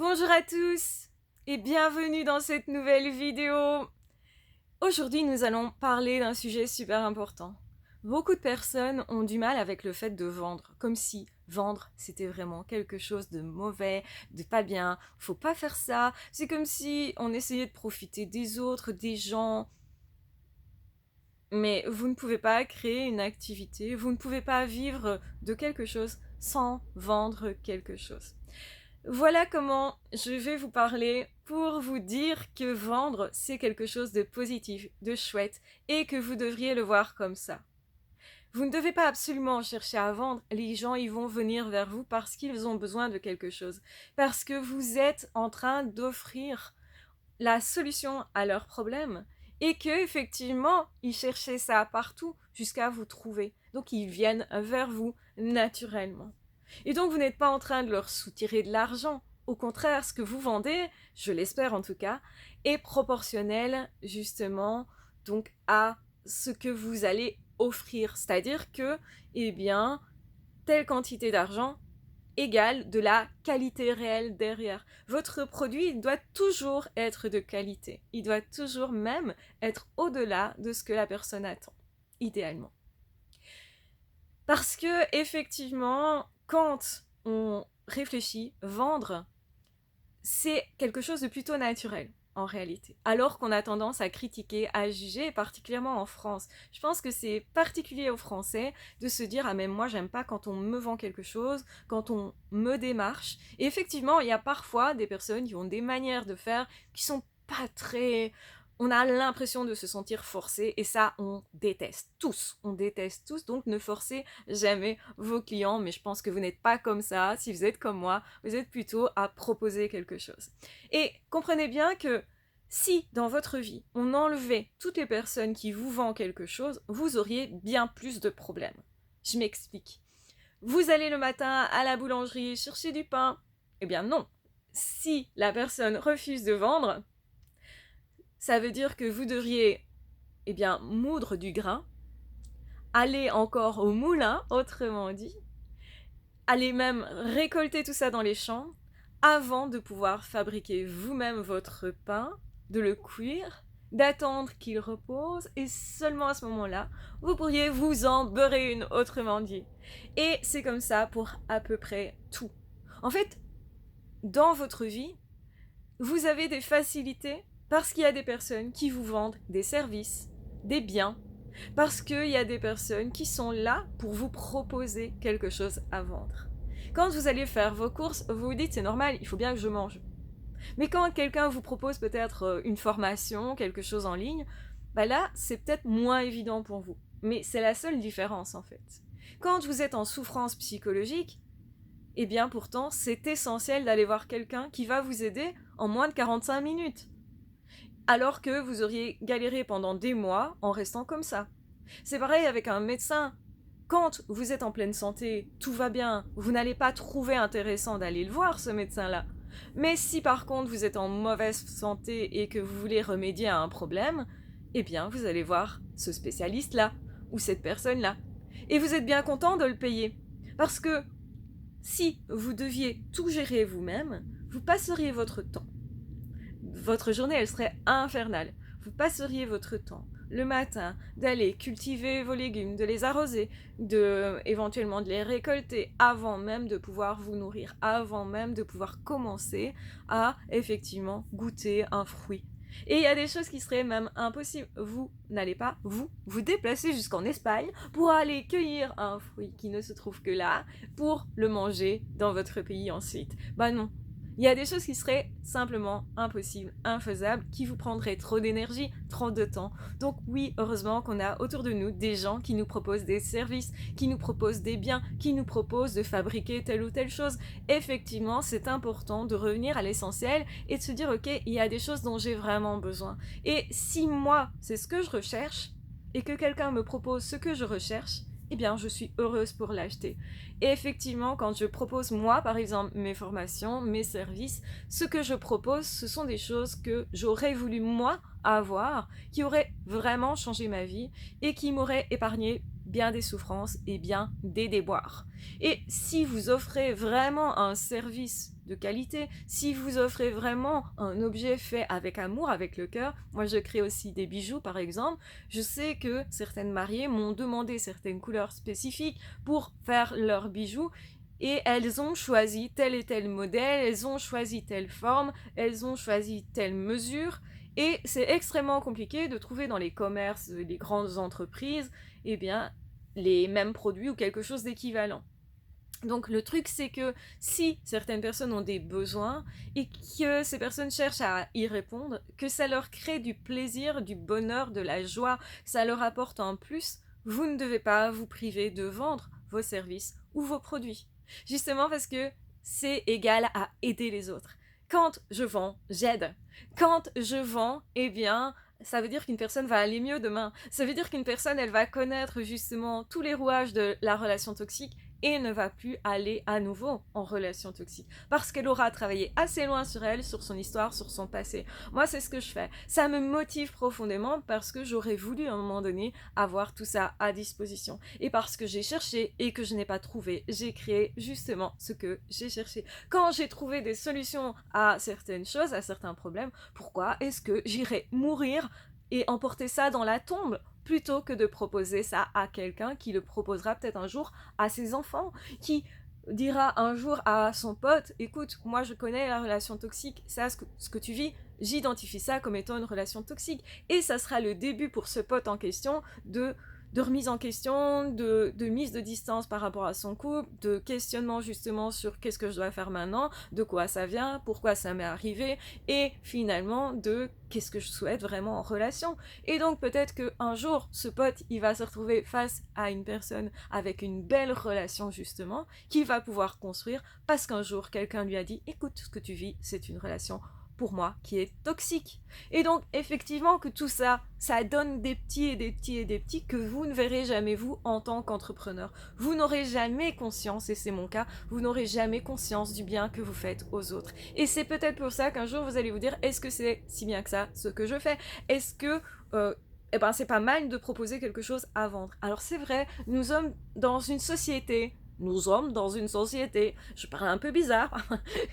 Bonjour à tous et bienvenue dans cette nouvelle vidéo. Aujourd'hui, nous allons parler d'un sujet super important. Beaucoup de personnes ont du mal avec le fait de vendre, comme si vendre c'était vraiment quelque chose de mauvais, de pas bien, faut pas faire ça. C'est comme si on essayait de profiter des autres, des gens. Mais vous ne pouvez pas créer une activité, vous ne pouvez pas vivre de quelque chose sans vendre quelque chose. Voilà comment je vais vous parler pour vous dire que vendre, c'est quelque chose de positif, de chouette, et que vous devriez le voir comme ça. Vous ne devez pas absolument chercher à vendre, les gens ils vont venir vers vous parce qu'ils ont besoin de quelque chose, parce que vous êtes en train d'offrir la solution à leurs problèmes, et que effectivement ils cherchaient ça partout jusqu'à vous trouver. Donc ils viennent vers vous naturellement. Et donc vous n'êtes pas en train de leur soutirer de l'argent. Au contraire, ce que vous vendez, je l'espère en tout cas, est proportionnel justement donc à ce que vous allez offrir. C'est-à-dire que, eh bien, telle quantité d'argent égale de la qualité réelle derrière. Votre produit doit toujours être de qualité. Il doit toujours même être au-delà de ce que la personne attend, idéalement. Parce que, effectivement, quand on réfléchit, vendre, c'est quelque chose de plutôt naturel, en réalité. Alors qu'on a tendance à critiquer, à juger, particulièrement en France. Je pense que c'est particulier aux Français de se dire « Ah mais moi j'aime pas quand on me vend quelque chose, quand on me démarche ». Et effectivement, il y a parfois des personnes qui ont des manières de faire qui sont pas très... On a l'impression de se sentir forcé et ça, on déteste tous, donc ne forcez jamais vos clients, mais je pense que vous n'êtes pas comme ça. Si vous êtes comme moi, vous êtes plutôt à proposer quelque chose. Et comprenez bien que si dans votre vie, on enlevait toutes les personnes qui vous vendent quelque chose, vous auriez bien plus de problèmes. Je m'explique. Vous allez le matin à la boulangerie chercher du pain. Eh bien non. Si la personne refuse de vendre, ça veut dire que vous devriez, eh bien, moudre du grain, aller encore au moulin, autrement dit, aller même récolter tout ça dans les champs, avant de pouvoir fabriquer vous-même votre pain, de le cuire, d'attendre qu'il repose, et seulement à ce moment-là, vous pourriez vous en beurrer une, autrement dit. Et c'est comme ça pour à peu près tout. En fait, dans votre vie, vous avez des facilités parce qu'il y a des personnes qui vous vendent des services, des biens, parce qu'il y a des personnes qui sont là pour vous proposer quelque chose à vendre. Quand vous allez faire vos courses, vous vous dites c'est normal, il faut bien que je mange. Mais quand quelqu'un vous propose peut-être une formation, quelque chose en ligne, bah là c'est peut-être moins évident pour vous. Mais c'est la seule différence en fait. Quand vous êtes en souffrance psychologique, eh bien pourtant c'est essentiel d'aller voir quelqu'un qui va vous aider en moins de 45 minutes. Alors que vous auriez galéré pendant des mois en restant comme ça. C'est pareil avec un médecin. Quand vous êtes en pleine santé, tout va bien, vous n'allez pas trouver intéressant d'aller le voir, ce médecin-là. Mais si par contre vous êtes en mauvaise santé et que vous voulez remédier à un problème, eh bien vous allez voir ce spécialiste-là, ou cette personne-là. Et vous êtes bien content de le payer. Parce que si vous deviez tout gérer vous-même, vous passeriez votre temps. Votre journée, elle serait infernale. Vous passeriez votre temps le matin d'aller cultiver vos légumes, de les arroser, éventuellement de les récolter avant même de pouvoir vous nourrir, avant même de pouvoir commencer à effectivement goûter un fruit. Et il y a des choses qui seraient même impossibles. Vous n'allez pas vous déplacer jusqu'en Espagne pour aller cueillir un fruit qui ne se trouve que là, pour le manger dans votre pays ensuite. Bah non. Il y a des choses qui seraient simplement impossibles, infaisables, qui vous prendraient trop d'énergie, trop de temps. Donc oui, heureusement qu'on a autour de nous des gens qui nous proposent des services, qui nous proposent des biens, qui nous proposent de fabriquer telle ou telle chose. Effectivement, c'est important de revenir à l'essentiel et de se dire ok, il y a des choses dont j'ai vraiment besoin. Et si moi, c'est ce que je recherche, et que quelqu'un me propose ce que je recherche, eh bien, je suis heureuse pour l'acheter. Et effectivement, quand je propose, moi, par exemple, mes formations, mes services, ce que je propose, ce sont des choses que j'aurais voulu, moi, avoir, qui auraient vraiment changé ma vie et qui m'auraient épargné bien des souffrances et bien des déboires. Et si vous offrez vraiment un service de qualité, si vous offrez vraiment un objet fait avec amour, avec le cœur, moi je crée aussi des bijoux par exemple, je sais que certaines mariées m'ont demandé certaines couleurs spécifiques pour faire leurs bijoux, et elles ont choisi tel et tel modèle, elles ont choisi telle forme, elles ont choisi telle mesure, et c'est extrêmement compliqué de trouver dans les commerces, les grandes entreprises, eh bien, les mêmes produits ou quelque chose d'équivalent. Donc le truc c'est que si certaines personnes ont des besoins et que ces personnes cherchent à y répondre, que ça leur crée du plaisir, du bonheur, de la joie, que ça leur apporte un plus, vous ne devez pas vous priver de vendre vos services ou vos produits. Justement parce que c'est égal à aider les autres. Quand je vends, j'aide. Quand je vends, eh bien, ça veut dire qu'une personne va aller mieux demain. Ça veut dire qu'une personne, elle va connaître justement tous les rouages de la relation toxique et ne va plus aller à nouveau en relation toxique. Parce qu'elle aura travaillé assez loin sur elle, sur son histoire, sur son passé. Moi, c'est ce que je fais. Ça me motive profondément parce que j'aurais voulu à un moment donné avoir tout ça à disposition. Et parce que j'ai cherché et que je n'ai pas trouvé, j'ai créé justement ce que j'ai cherché. Quand j'ai trouvé des solutions à certaines choses, à certains problèmes, pourquoi est-ce que j'irais mourir et emporter ça dans la tombe plutôt que de proposer ça à quelqu'un qui le proposera peut-être un jour à ses enfants, qui dira un jour à son pote, écoute, moi je connais la relation toxique, ça, ce que tu vis, j'identifie ça comme étant une relation toxique. Et ça sera le début pour ce pote en question de remise en question, de mise de distance par rapport à son couple, de questionnement justement sur qu'est-ce que je dois faire maintenant, de quoi ça vient, pourquoi ça m'est arrivé, et finalement de qu'est-ce que je souhaite vraiment en relation. Et donc peut-être qu'un jour, ce pote, il va se retrouver face à une personne avec une belle relation justement, qu'il va pouvoir construire parce qu'un jour, quelqu'un lui a dit, écoute, ce que tu vis, c'est une relation pour moi qui est toxique. Et donc effectivement que tout ça, ça donne des petits et des petits et des petits que vous ne verrez jamais vous en tant qu'entrepreneur. Vous n'aurez jamais conscience, et c'est mon cas, vous n'aurez jamais conscience du bien que vous faites aux autres. Et c'est peut-être pour ça qu'un jour vous allez vous dire, est-ce que c'est si bien que ça ce que je fais? Est-ce que eh ben, c'est pas mal de proposer quelque chose à vendre. Alors c'est vrai, nous sommes dans une société, je parle un peu bizarre,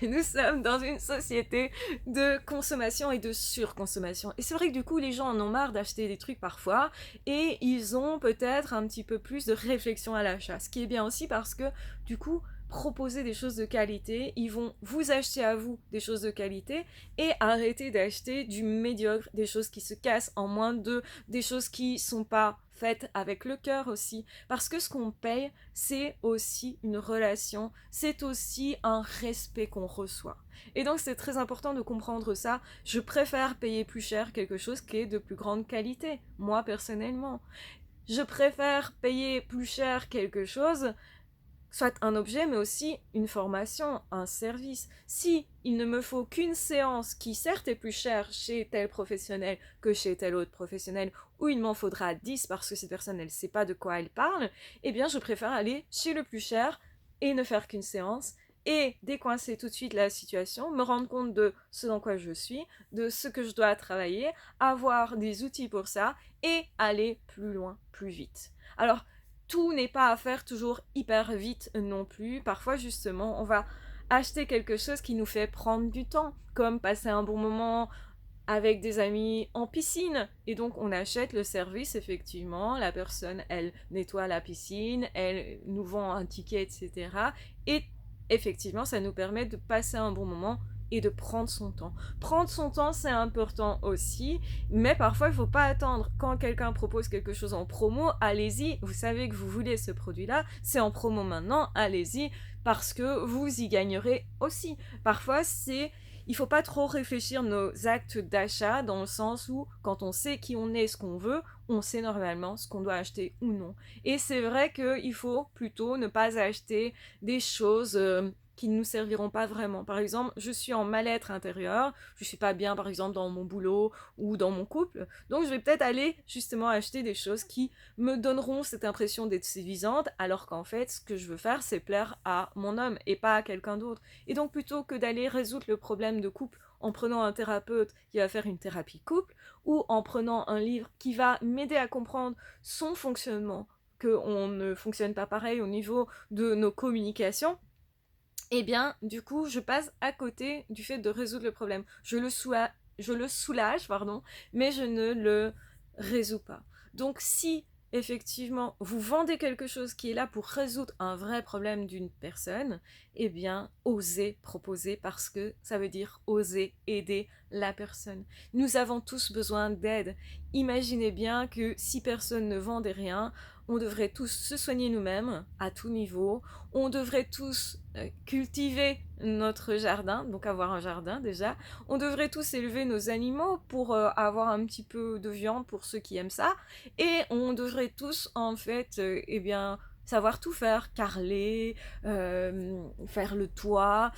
nous sommes dans une société de consommation et de surconsommation. Et c'est vrai que du coup, les gens en ont marre d'acheter des trucs parfois et ils ont peut-être un petit peu plus de réflexion à l'achat. Ce qui est bien aussi parce que du coup, proposer des choses de qualité, ils vont vous acheter à vous des choses de qualité et arrêter d'acheter du médiocre, des choses qui se cassent en moins de, des choses qui sont pas faites avec le cœur aussi. Parce que ce qu'on paye, c'est aussi une relation, c'est aussi un respect qu'on reçoit. Et donc c'est très important de comprendre ça. Je préfère payer plus cher quelque chose qui est de plus grande qualité, moi personnellement. Je préfère payer plus cher quelque chose, soit un objet, mais aussi une formation, un service. Si il ne me faut qu'une séance qui certes est plus chère chez tel professionnel que chez tel autre professionnel, ou il m'en faudra 10 parce que cette personne elle sait pas de quoi elle parle, eh bien je préfère aller chez le plus cher et ne faire qu'une séance et décoincer tout de suite la situation, me rendre compte de ce dans quoi je suis, de ce que je dois travailler, avoir des outils pour ça et aller plus loin, plus vite. Alors, tout n'est pas à faire toujours hyper vite non plus. Parfois, justement, on va acheter quelque chose qui nous fait prendre du temps, comme passer un bon moment avec des amis en piscine. Et donc, on achète le service, effectivement. La personne, elle nettoie la piscine, elle nous vend un ticket, etc. Et effectivement, ça nous permet de passer un bon moment et de prendre son temps. Prendre son temps, c'est important aussi, mais parfois, il ne faut pas attendre. Quand quelqu'un propose quelque chose en promo, allez-y, vous savez que vous voulez ce produit-là, c'est en promo maintenant, allez-y, parce que vous y gagnerez aussi. Parfois, il ne faut pas trop réfléchir nos actes d'achat dans le sens où, quand on sait qui on est, ce qu'on veut, on sait normalement ce qu'on doit acheter ou non. Et c'est vrai qu'il faut plutôt ne pas acheter des choses qui ne nous serviront pas vraiment. Par exemple, je suis en mal-être intérieur, je suis pas bien par exemple dans mon boulot ou dans mon couple, donc je vais peut-être aller justement acheter des choses qui me donneront cette impression d'être séduisante, alors qu'en fait, ce que je veux faire, c'est plaire à mon homme et pas à quelqu'un d'autre. Et donc plutôt que d'aller résoudre le problème de couple en prenant un thérapeute qui va faire une thérapie couple, ou en prenant un livre qui va m'aider à comprendre son fonctionnement, qu'on ne fonctionne pas pareil au niveau de nos communications, eh bien, du coup, je passe à côté du fait de résoudre le problème. Je le soulage, pardon, mais je ne le résous pas. Donc, si effectivement vous vendez quelque chose qui est là pour résoudre un vrai problème d'une personne, eh bien, osez proposer parce que ça veut dire oser aider la personne. Nous avons tous besoin d'aide. Imaginez bien que si personne ne vendait rien, on devrait tous se soigner nous-mêmes à tout niveau, on devrait tous cultiver notre jardin, donc avoir un jardin déjà, on devrait tous élever nos animaux pour avoir un petit peu de viande pour ceux qui aiment ça, et on devrait tous en fait, eh bien, savoir tout faire, carreler, faire le toit,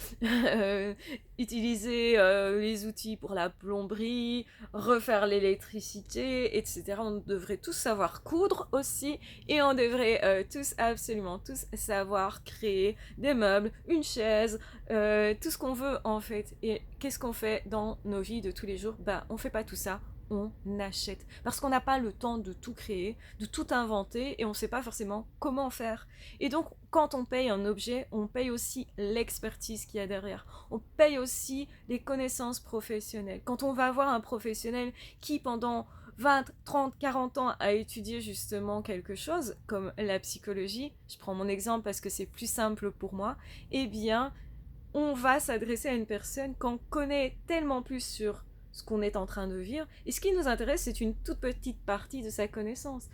utiliser les outils pour la plomberie, refaire l'électricité, etc. On devrait tous savoir coudre aussi, et on devrait tous, absolument tous, savoir créer des meubles, une chaise, tout ce qu'on veut en fait. Et qu'est-ce qu'on fait dans nos vies de tous les jours? Bah, on fait pas tout ça. On achète. Parce qu'on n'a pas le temps de tout créer, de tout inventer, et on ne sait pas forcément comment faire. Et donc, quand on paye un objet, on paye aussi l'expertise qu'il y a derrière. On paye aussi les connaissances professionnelles. Quand on va avoir un professionnel qui, pendant 20, 30, 40 ans a étudié justement quelque chose, comme la psychologie, je prends mon exemple parce que c'est plus simple pour moi, eh bien, on va s'adresser à une personne qu'on connaît tellement plus sur ce qu'on est en train de vivre, et ce qui nous intéresse, c'est une toute petite partie de sa connaissance.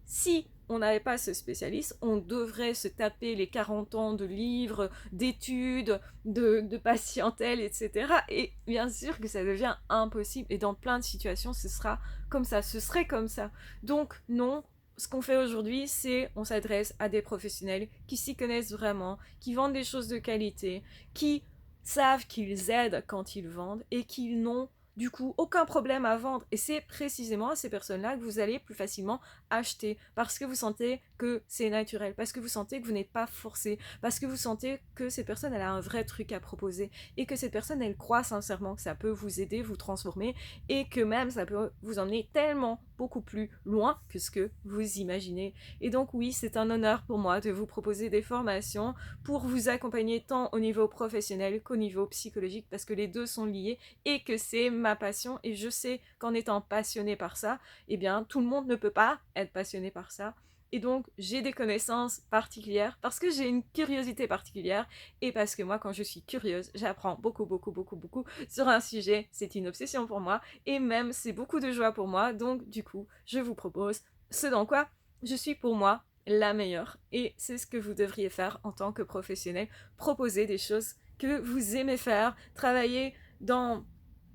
Si on n'avait pas ce spécialiste, on devrait se taper les 40 ans de livres, d'études, de patientèle, etc. Et bien sûr que ça devient impossible, et dans plein de situations, ce sera comme ça, ce serait comme ça. Donc non, ce qu'on fait aujourd'hui, c'est on s'adresse à des professionnels qui s'y connaissent vraiment, qui vendent des choses de qualité, qui savent qu'ils aident quand ils vendent et qu'ils n'ont du coup aucun problème à vendre. Et c'est précisément à ces personnes-là que vous allez plus facilement acheter parce que vous sentez que c'est naturel, parce que vous sentez que vous n'êtes pas forcé, parce que vous sentez que cette personne elle a un vrai truc à proposer et que cette personne elle croit sincèrement que ça peut vous aider, vous transformer et que même ça peut vous emmener tellement beaucoup plus loin que ce que vous imaginez. Et donc oui, c'est un honneur pour moi de vous proposer des formations pour vous accompagner tant au niveau professionnel qu'au niveau psychologique parce que les deux sont liés et que c'est ma passion et je sais qu'en étant passionné par ça, eh bien tout le monde ne peut pas être passionné par ça. Et donc, j'ai des connaissances particulières parce que j'ai une curiosité particulière et parce que moi, quand je suis curieuse, j'apprends beaucoup, beaucoup, beaucoup, beaucoup sur un sujet. C'est une obsession pour moi et même c'est beaucoup de joie pour moi. Donc, du coup, je vous propose ce dans quoi je suis pour moi la meilleure. Et c'est ce que vous devriez faire en tant que professionnel. Proposer des choses que vous aimez faire, travailler dans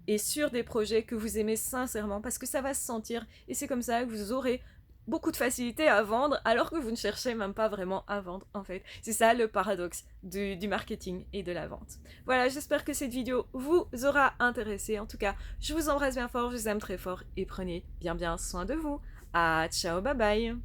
et sur des projets que vous aimez sincèrement parce que ça va se sentir et c'est comme ça que vous aurez beaucoup de facilité à vendre alors que vous ne cherchez même pas vraiment à vendre en fait. C'est ça le paradoxe du marketing et de la vente. Voilà, j'espère que cette vidéo vous aura intéressé. En tout cas, je vous embrasse bien fort, je vous aime très fort et prenez bien bien soin de vous. Ah, ciao, bye bye.